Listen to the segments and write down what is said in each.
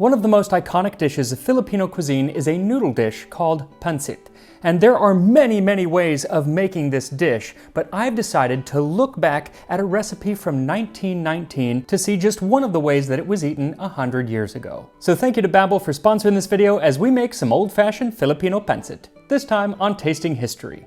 One of the most iconic dishes of Filipino cuisine is a noodle dish called pancit. And there are many ways of making this dish, but I've decided to look back at a recipe from 1919 to see just one of the ways that it was eaten 100 years ago. So thank you to Babbel for sponsoring this video as we make some old-fashioned Filipino pancit, this time on Tasting History.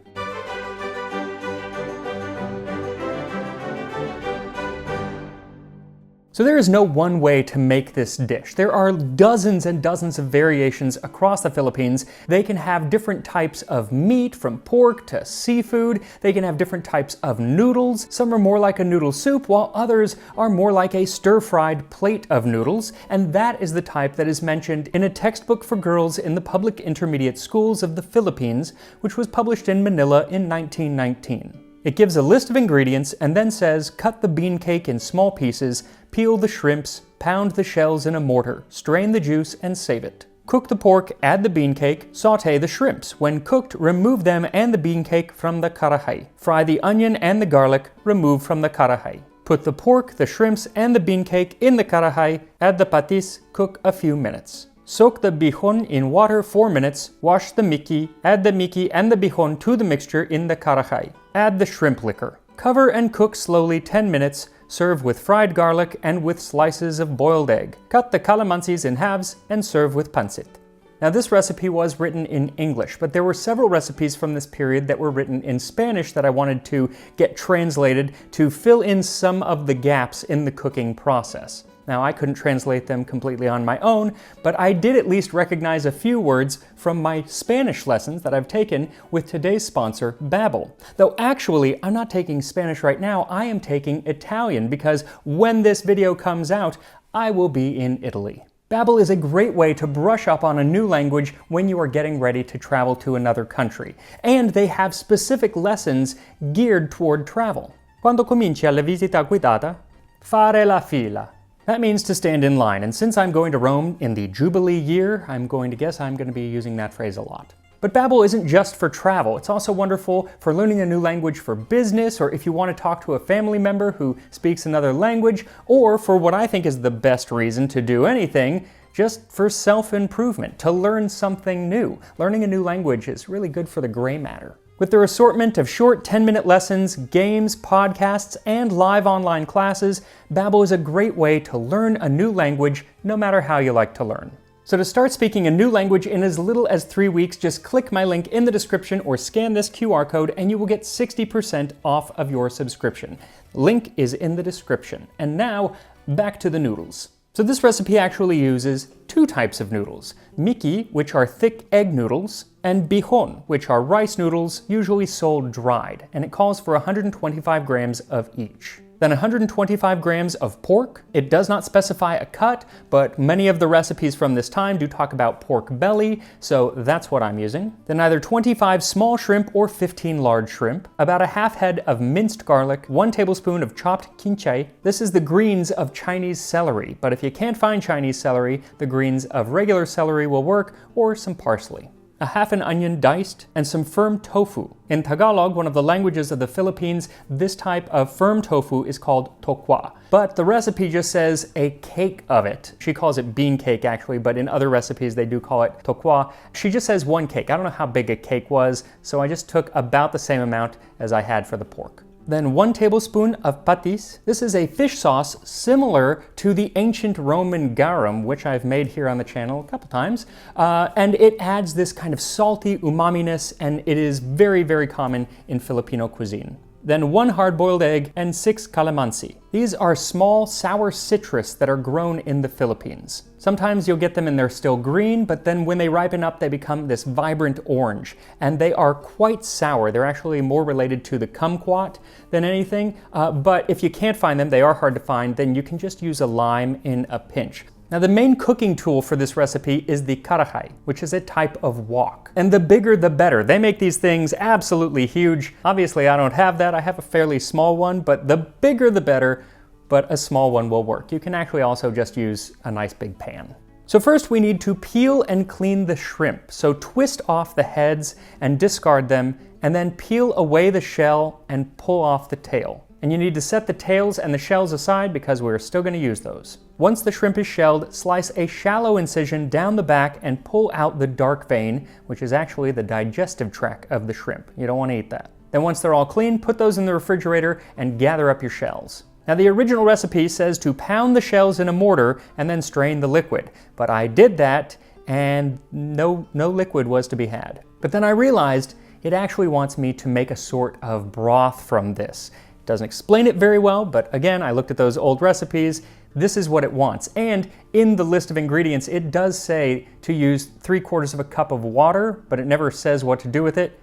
So there is no one way to make this dish. There are dozens and dozens of variations across the Philippines. They can have different types of meat, from pork to seafood. They can have different types of noodles. Some are more like a noodle soup, while others are more like a stir-fried plate of noodles. And that is the type that is mentioned in a textbook for girls in the public intermediate schools of the Philippines, which was published in Manila in 1919. It gives a list of ingredients and then says, cut the bean cake in small pieces, peel the shrimps, pound the shells in a mortar, strain the juice and save it. Cook the pork, add the bean cake, saute the shrimps. When cooked, remove them and the bean cake from the karahay. Fry the onion and the garlic, remove from the karahay. Put the pork, the shrimps, and the bean cake in the karahay, add the patis, cook a few minutes. Soak the bihon in water 4 minutes, wash the miki, add the miki and the bihon to the mixture in the karahay. Add the shrimp liquor. Cover and cook slowly 10 minutes, serve with fried garlic and with slices of boiled egg. Cut the calamansis in halves and serve with pancit. Now this recipe was written in English, but there were several recipes from this period that were written in Spanish that I wanted to get translated to fill in some of the gaps in the cooking process. Now, I couldn't translate them completely on my own, but I did at least recognize a few words from my Spanish lessons that I've taken with today's sponsor, Babbel. Though actually, I'm not taking Spanish right now, I am taking Italian because when this video comes out, I will be in Italy. Babbel is a great way to brush up on a new language when you are getting ready to travel to another country. And they have specific lessons geared toward travel. Quando cominci alla visita guidata, fare la fila. That means to stand in line, and since I'm going to Rome in the Jubilee year, I'm going to guess I'm going to be using that phrase a lot. But Babbel isn't just for travel. It's also wonderful for learning a new language for business, or if you want to talk to a family member who speaks another language, or for what I think is the best reason to do anything, just for self-improvement, to learn something new. Learning a new language is really good for the gray matter. With their assortment of short 10-minute lessons, games, podcasts, and live online classes, Babbel is a great way to learn a new language no matter how you like to learn. So to start speaking a new language in as little as 3 weeks, just click my link in the description or scan this QR code and you will get 60% off of your subscription. Link is in the description. And now, back to the noodles. So this recipe actually uses two types of noodles. Miki, which are thick egg noodles, and bihon, which are rice noodles usually sold dried, and it calls for 125 grams of each. Then 125 grams of pork. It does not specify a cut, but many of the recipes from this time do talk about pork belly, so that's what I'm using. Then either 25 small shrimp or 15 large shrimp, about a half head of minced garlic, 1 tablespoon of chopped kinchay. This is the greens of Chinese celery, but if you can't find Chinese celery, the greens of regular celery will work, or some parsley. A half an onion diced, and some firm tofu. In Tagalog, one of the languages of the Philippines, this type of firm tofu is called tokwa. But the recipe just says a cake of it. She calls it bean cake actually, but in other recipes they do call it tokwa. She just says 1 cake. I don't know how big a cake was, so I just took about the same amount as I had for the pork. Then 1 tablespoon of patis. This is a fish sauce similar to the ancient Roman garum, which I've made here on the channel a couple times. And it adds this kind of salty umami-ness, and it is very common in Filipino cuisine. Then 1 hard-boiled egg and 6 calamansi. These are small, sour citrus that are grown in the Philippines. Sometimes you'll get them and they're still green, but then when they ripen up, they become this vibrant orange. And they are quite sour. They're actually more related to the kumquat than anything. But if you can't find them, they are hard to find, then you can just use a lime in a pinch. Now the main cooking tool for this recipe is the karahay, which is a type of wok. And the bigger the better. They make these things absolutely huge. Obviously I don't have that, I have a fairly small one, but the bigger the better, but a small one will work. You can actually also just use a nice big pan. So first we need to peel and clean the shrimp. So twist off the heads and discard them, and then peel away the shell and pull off the tail. And you need to set the tails and the shells aside because we're still going to use those. Once the shrimp is shelled, slice a shallow incision down the back and pull out the dark vein, which is actually the digestive tract of the shrimp. You don't want to eat that. Then once they're all clean, put those in the refrigerator and gather up your shells. Now the original recipe says to pound the shells in a mortar and then strain the liquid, but I did that and no liquid was to be had. But then I realized it actually wants me to make a sort of broth from this. It doesn't explain it very well, but again, I looked at those old recipes. This is what it wants. And in the list of ingredients, it does say to use 3/4 of a cup of water, but it never says what to do with it.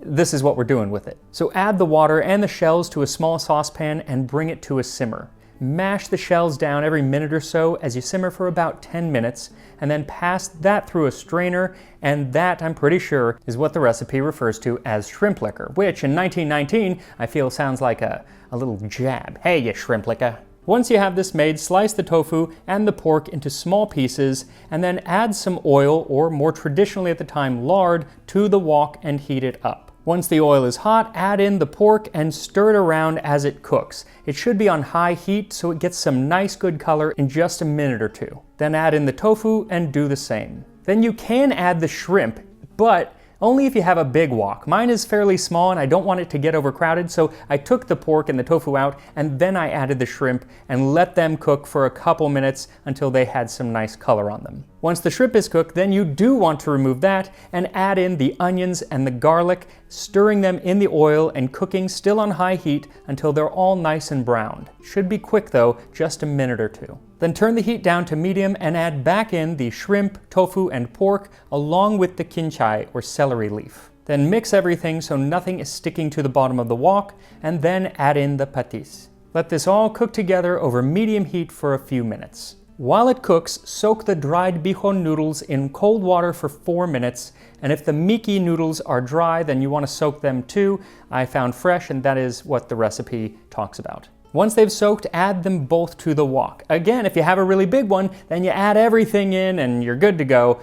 This is what we're doing with it. So add the water and the shells to a small saucepan and bring it to a simmer. Mash the shells down every minute or so as you simmer for about 10 minutes, and then pass that through a strainer, and that, I'm pretty sure, is what the recipe refers to as shrimp liquor, which in 1919, I feel sounds like a little jab. Hey, you shrimp liquor. Once you have this made, slice the tofu and the pork into small pieces, and then add some oil, or more traditionally at the time, lard, to the wok and heat it up. Once the oil is hot, add in the pork and stir it around as it cooks. It should be on high heat so it gets some nice good color in just a minute or two. Then add in the tofu and do the same. Then you can add the shrimp, but only if you have a big wok. Mine is fairly small and I don't want it to get overcrowded, so I took the pork and the tofu out and then I added the shrimp and let them cook for a couple minutes until they had some nice color on them. Once the shrimp is cooked, then you do want to remove that and add in the onions and the garlic, stirring them in the oil and cooking still on high heat until they're all nice and browned. Should be quick though, just a minute or two. Then turn the heat down to medium and add back in the shrimp, tofu, and pork along with the kinchay or celery leaf. Then mix everything so nothing is sticking to the bottom of the wok, and then add in the patis. Let this all cook together over medium heat for a few minutes. While it cooks, soak the dried bihon noodles in cold water for 4 minutes, and if the miki noodles are dry, then you want to soak them too. I found fresh, and that is what the recipe talks about. Once they've soaked, add them both to the wok. Again, if you have a really big one, then you add everything in and you're good to go.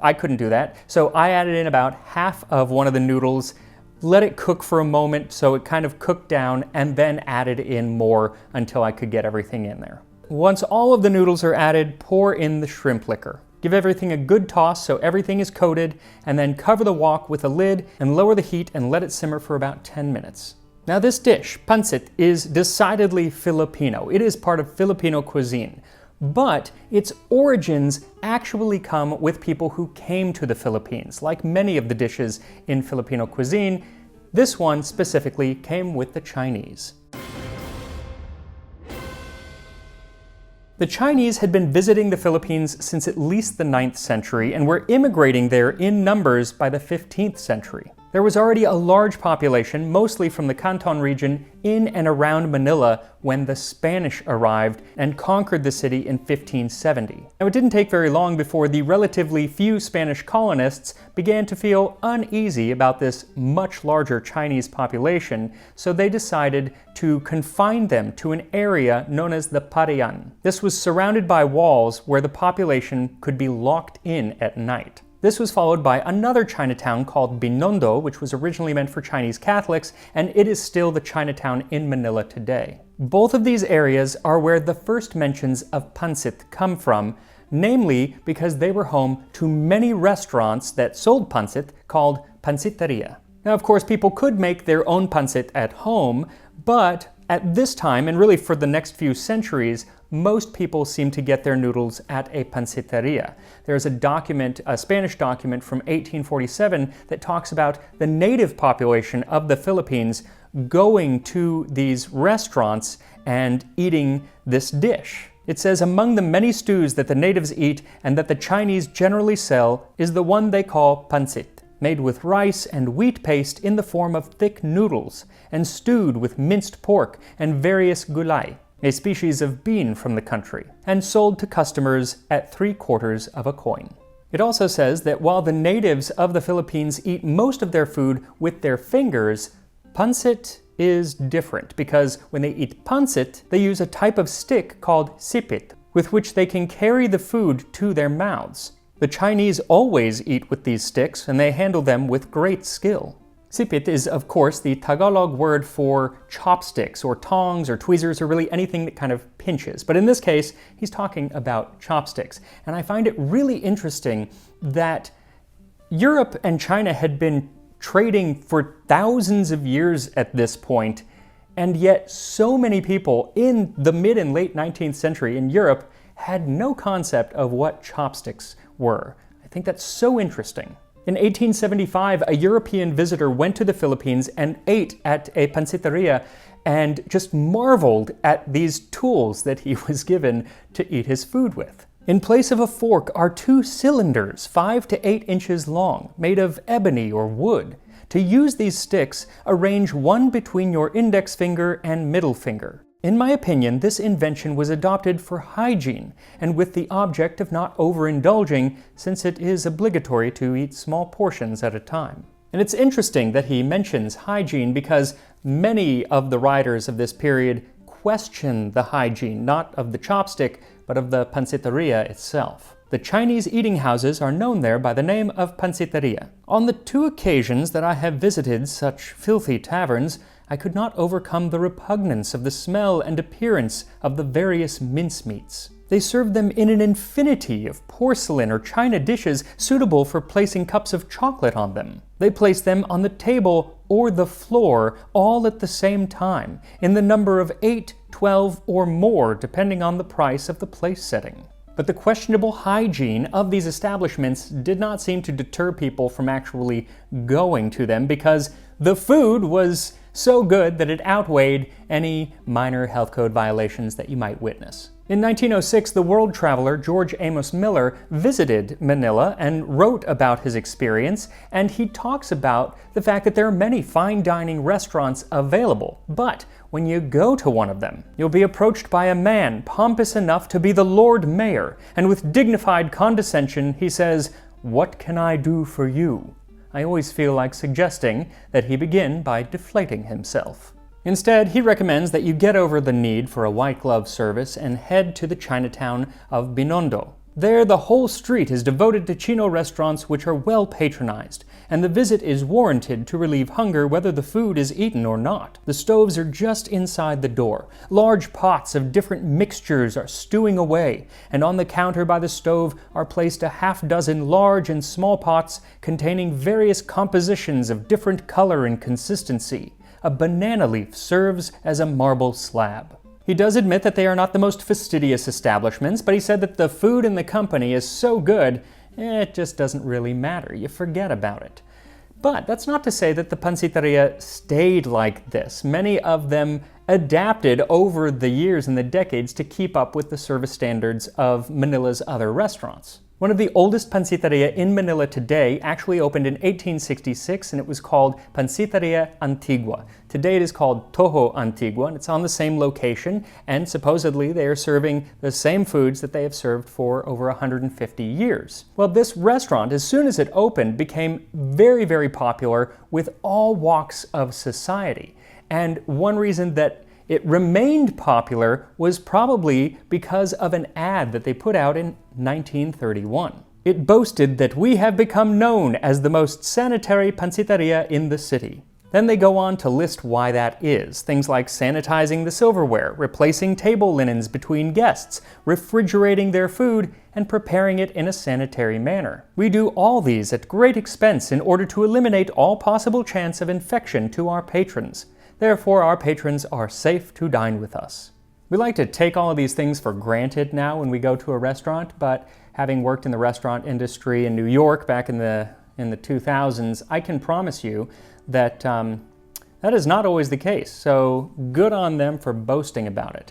I couldn't do that, so I added in about half of one of the noodles, let it cook for a moment so it kind of cooked down, and then added in more until I could get everything in there. Once all of the noodles are added, pour in the shrimp liquor. Give everything a good toss so everything is coated, and then cover the wok with a lid and lower the heat and let it simmer for about 10 minutes. Now this dish, pancit, is decidedly Filipino. It is part of Filipino cuisine, but its origins actually come with people who came to the Philippines. Like many of the dishes in Filipino cuisine, this one specifically came with the Chinese. The Chinese had been visiting the Philippines since at least the 9th century and were immigrating there in numbers by the 15th century. There was already a large population, mostly from the Canton region, in and around Manila when the Spanish arrived and conquered the city in 1570. Now, it didn't take very long before the relatively few Spanish colonists began to feel uneasy about this much larger Chinese population, so they decided to confine them to an area known as the Parian. This was surrounded by walls where the population could be locked in at night. This was followed by another Chinatown called Binondo, which was originally meant for Chinese Catholics, and it is still the Chinatown in Manila today. Both of these areas are where the first mentions of pancit come from, namely because they were home to many restaurants that sold pancit called panciteria. Now, of course, people could make their own pancit at home, but at this time, and really for the next few centuries, most people seem to get their noodles at a panciteria. There's a document, a Spanish document from 1847 that talks about the native population of the Philippines going to these restaurants and eating this dish. It says, among the many stews that the natives eat and that the Chinese generally sell is the one they call pancit, made with rice and wheat paste in the form of thick noodles, and stewed with minced pork and various gulay, a species of bean from the country, and sold to customers at 3/4 of a coin. It also says that while the natives of the Philippines eat most of their food with their fingers, pancit is different because when they eat pancit, they use a type of stick called sipit, with which they can carry the food to their mouths. The Chinese always eat with these sticks, and they handle them with great skill. Sipit is, of course, the Tagalog word for chopsticks or tongs or tweezers or really anything that kind of pinches. But in this case, he's talking about chopsticks. And I find it really interesting that Europe and China had been trading for thousands of years at this point, and yet so many people in the mid and late 19th century in Europe had no concept of what chopsticks were. I think that's so interesting. In 1875, a European visitor went to the Philippines and ate at a panciteria and just marveled at these tools that he was given to eat his food with. In place of a fork are two cylinders, 5 to 8 inches long, made of ebony or wood. To use these sticks, arrange one between your index finger and middle finger. In my opinion, this invention was adopted for hygiene and with the object of not overindulging, since it is obligatory to eat small portions at a time. And it's interesting that he mentions hygiene because many of the writers of this period question the hygiene, not of the chopstick, but of the panciteria itself. The Chinese eating houses are known there by the name of panciteria. On the 2 occasions that I have visited such filthy taverns, I could not overcome the repugnance of the smell and appearance of the various mincemeats. They served them in an infinity of porcelain or china dishes suitable for placing cups of chocolate on them. They placed them on the table or the floor all at the same time, in the number of 8, 12, or more, depending on the price of the place setting. But the questionable hygiene of these establishments did not seem to deter people from actually going to them because the food was so good that it outweighed any minor health code violations that you might witness. In 1906, the world traveler George Amos Miller visited Manila and wrote about his experience, and he talks about the fact that there are many fine dining restaurants available, but when you go to one of them, you'll be approached by a man pompous enough to be the Lord Mayor, and with dignified condescension he says, "What can I do for you?" I always feel like suggesting that he begin by deflating himself. Instead, he recommends that you get over the need for a white glove service and head to the Chinatown of Binondo. There, the whole street is devoted to Chino restaurants which are well patronized, and the visit is warranted to relieve hunger whether the food is eaten or not. The stoves are just inside the door. Large pots of different mixtures are stewing away, and on the counter by the stove are placed a half-dozen large and small pots containing various compositions of different color and consistency. A banana leaf serves as a marble slab. He does admit that they are not the most fastidious establishments, but he said that the food in the company is so good, it just doesn't really matter. You forget about it. But that's not to say that the panciteria stayed like this. Many of them adapted over the years and the decades to keep up with the service standards of Manila's other restaurants. One of the oldest panciteria in Manila today actually opened in 1866, and it was called Panciteria Antigua. Today it is called Toho Antigua, and it's on the same location, and supposedly they are serving the same foods that they have served for over 150 years. Well, this restaurant, as soon as it opened, became very, very popular with all walks of society. And one reason that it remained popular was probably because of an ad that they put out in 1931. It boasted that we have become known as the most sanitary panciteria in the city. Then they go on to list why that is. Things like sanitizing the silverware, replacing table linens between guests, refrigerating their food, and preparing it in a sanitary manner. We do all these at great expense in order to eliminate all possible chance of infection to our patrons. Therefore, our patrons are safe to dine with us. We like to take all of these things for granted now when we go to a restaurant, but having worked in the restaurant industry in New York back in the 2000s, I can promise you that that is not always the case. So good on them for boasting about it.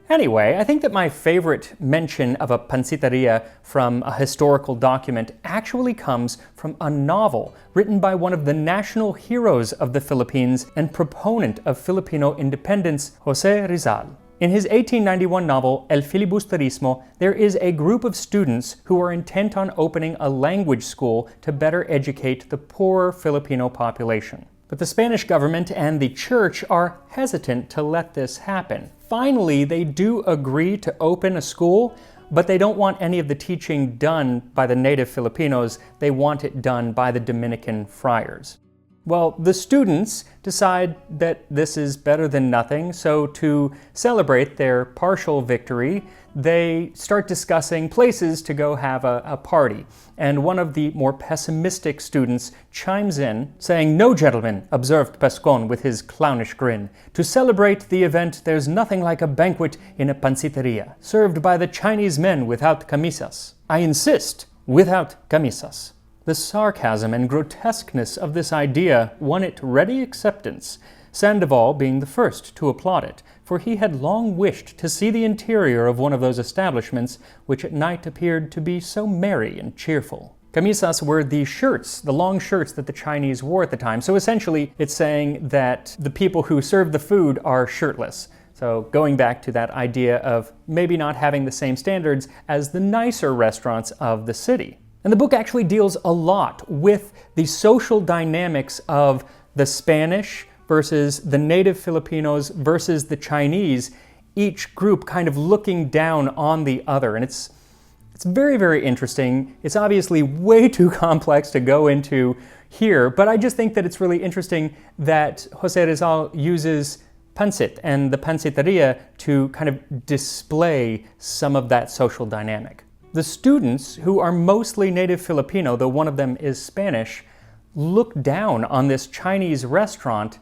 Anyway, I think that my favorite mention of a panciteria from a historical document actually comes from a novel written by one of the national heroes of the Philippines and proponent of Filipino independence, Jose Rizal. In his 1891 novel, El Filibusterismo, there is a group of students who are intent on opening a language school to better educate the poorer Filipino population. But the Spanish government and the church are hesitant to let this happen. Finally, they do agree to open a school, but they don't want any of the teaching done by the native Filipinos. They want it done by the Dominican friars. Well, the students decide that this is better than nothing, so to celebrate their partial victory, they start discussing places to go have a party. And one of the more pessimistic students chimes in, saying, "No, gentlemen," observed Pescon with his clownish grin. "To celebrate the event, there's nothing like a banquet in a panciteria, served by the Chinese men without camisas. I insist, without camisas." The sarcasm and grotesqueness of this idea won it ready acceptance, Sandoval being the first to applaud it, for he had long wished to see the interior of one of those establishments which at night appeared to be so merry and cheerful. Camisas were the shirts, the long shirts that the Chinese wore at the time, so essentially it's saying that the people who serve the food are shirtless. So going back to that idea of maybe not having the same standards as the nicer restaurants of the city. And the book actually deals a lot with the social dynamics of the Spanish versus the native Filipinos versus the Chinese, each group kind of looking down on the other. And it's very, very interesting. It's obviously way too complex to go into here, but I just think that it's really interesting that José Rizal uses Pansit and the panciteria to kind of display some of that social dynamic. The students, who are mostly native Filipino, though one of them is Spanish, look down on this Chinese restaurant,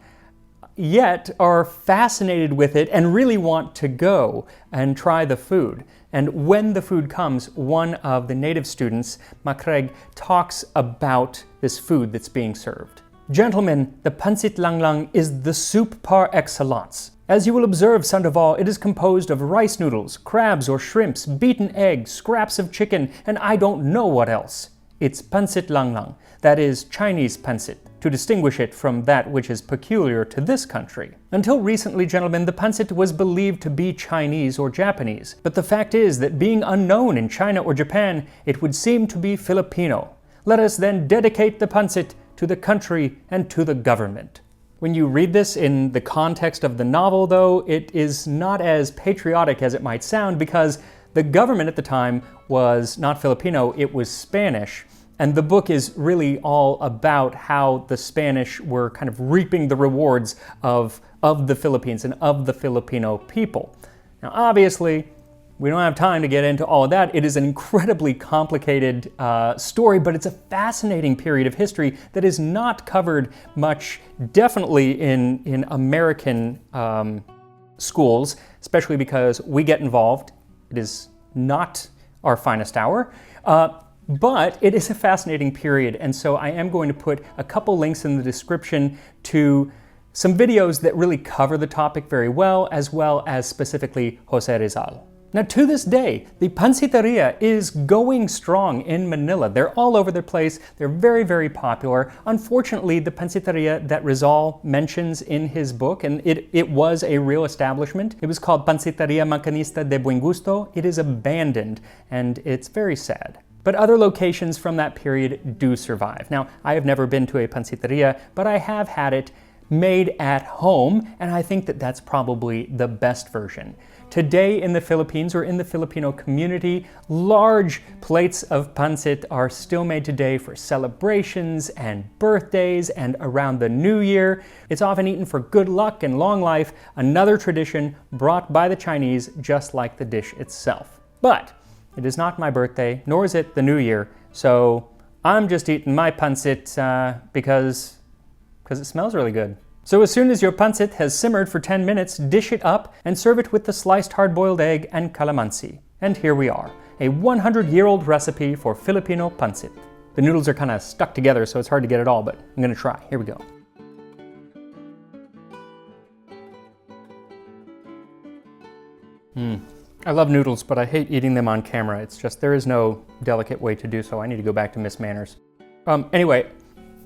yet are fascinated with it and really want to go and try the food. And when the food comes, one of the native students, Macreg, talks about this food that's being served. "Gentlemen, the pancit lang is the soup par excellence. As you will observe, Sandoval, it is composed of rice noodles, crabs or shrimps, beaten egg, scraps of chicken, and I don't know what else. It's pancit lang, that is Chinese pancit, to distinguish it from that which is peculiar to this country. Until recently, gentlemen, the pancit was believed to be Chinese or Japanese, but the fact is that being unknown in China or Japan, it would seem to be Filipino. Let us then dedicate the pancit to the country and to the government." When you read this in the context of the novel, though, it is not as patriotic as it might sound, because the government at the time was not Filipino, it was Spanish. And the book is really all about how the Spanish were kind of reaping the rewards of the Philippines and of the Filipino people. Now, obviously, we don't have time to get into all of that. It is an incredibly complicated story, but it's a fascinating period of history that is not covered much, definitely in American schools, especially because we get involved. It is not our finest hour, but it is a fascinating period, and so I am going to put a couple links in the description to some videos that really cover the topic very well as specifically José Rizal. Now, to this day, the panciteria is going strong in Manila. They're all over the place. They're very, very popular. Unfortunately, the panciteria that Rizal mentions in his book, and it was a real establishment, it was called Panciteria Macanista de Buen Gusto. It is abandoned, and it's very sad. But other locations from that period do survive. Now, I have never been to a panciteria, but I have had it made at home, and I think that that's probably the best version. Today in the Philippines, or in the Filipino community, large plates of pancit are still made today for celebrations and birthdays and around the New Year. It's often eaten for good luck and long life, another tradition brought by the Chinese, just like the dish itself. But it is not my birthday, nor is it the New Year, so I'm just eating my pancit because it smells really good. So as soon as your pancit has simmered for 10 minutes, dish it up and serve it with the sliced hard-boiled egg and calamansi. And here we are, a 100-year-old recipe for Filipino pancit. The noodles are kind of stuck together, so it's hard to get it all, but I'm gonna try. Here we go. I love noodles, but I hate eating them on camera. It's just, there is no delicate way to do so. I need to go back to Miss Manners. Anyway,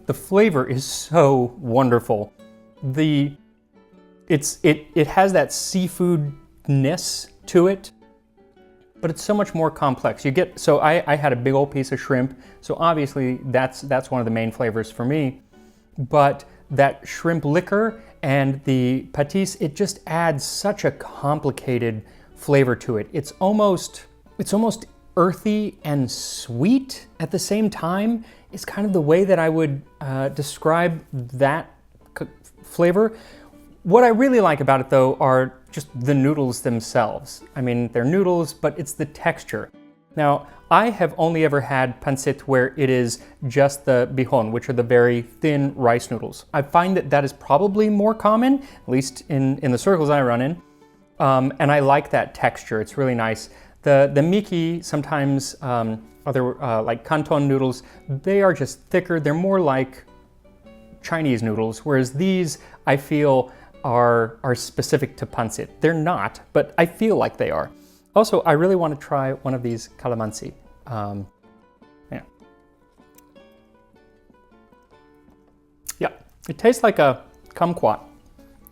the flavor is so wonderful. It has that seafoodness to it, but it's so much more complex. I had a big old piece of shrimp, so obviously that's one of the main flavors for me. But that shrimp liquor and the patis, it just adds such a complicated flavor to it. It's almost earthy and sweet at the same time is kind of the way that I would describe that flavor. What I really like about it though are just the noodles themselves. I mean, they're noodles, but it's the texture. Now, I have only ever had pancit where it is just the bihon, which are the very thin rice noodles. I find that that is probably more common, at least in the circles I run in, and I like that texture. It's really nice. The miki, sometimes other like canton noodles, they are just thicker. They're more like Chinese noodles, whereas these I feel are specific to pancit. They're not, but I feel like they are. Also, I really want to try one of these calamansi. Yeah, it tastes like a kumquat,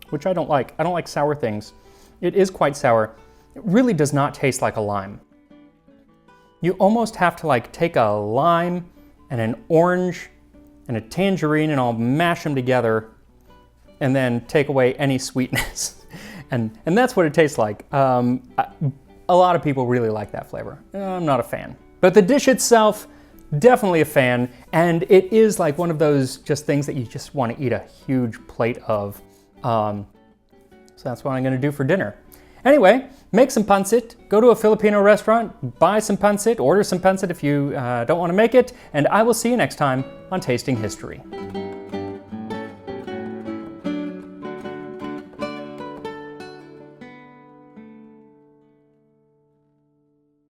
which I don't like. I don't like sour things. It is quite sour. It really does not taste like a lime. You almost have to like take a lime and an orange and a tangerine and all mash them together and then take away any sweetness. and that's what it tastes like. A lot of people really like that flavor. I'm not a fan. But the dish itself, definitely a fan. And it is like one of those just things that you just want to eat a huge plate of. So that's what I'm going to do for dinner. Anyway, make some pancit, go to a Filipino restaurant, buy some pancit, order some pancit if you don't want to make it, and I will see you next time on Tasting History.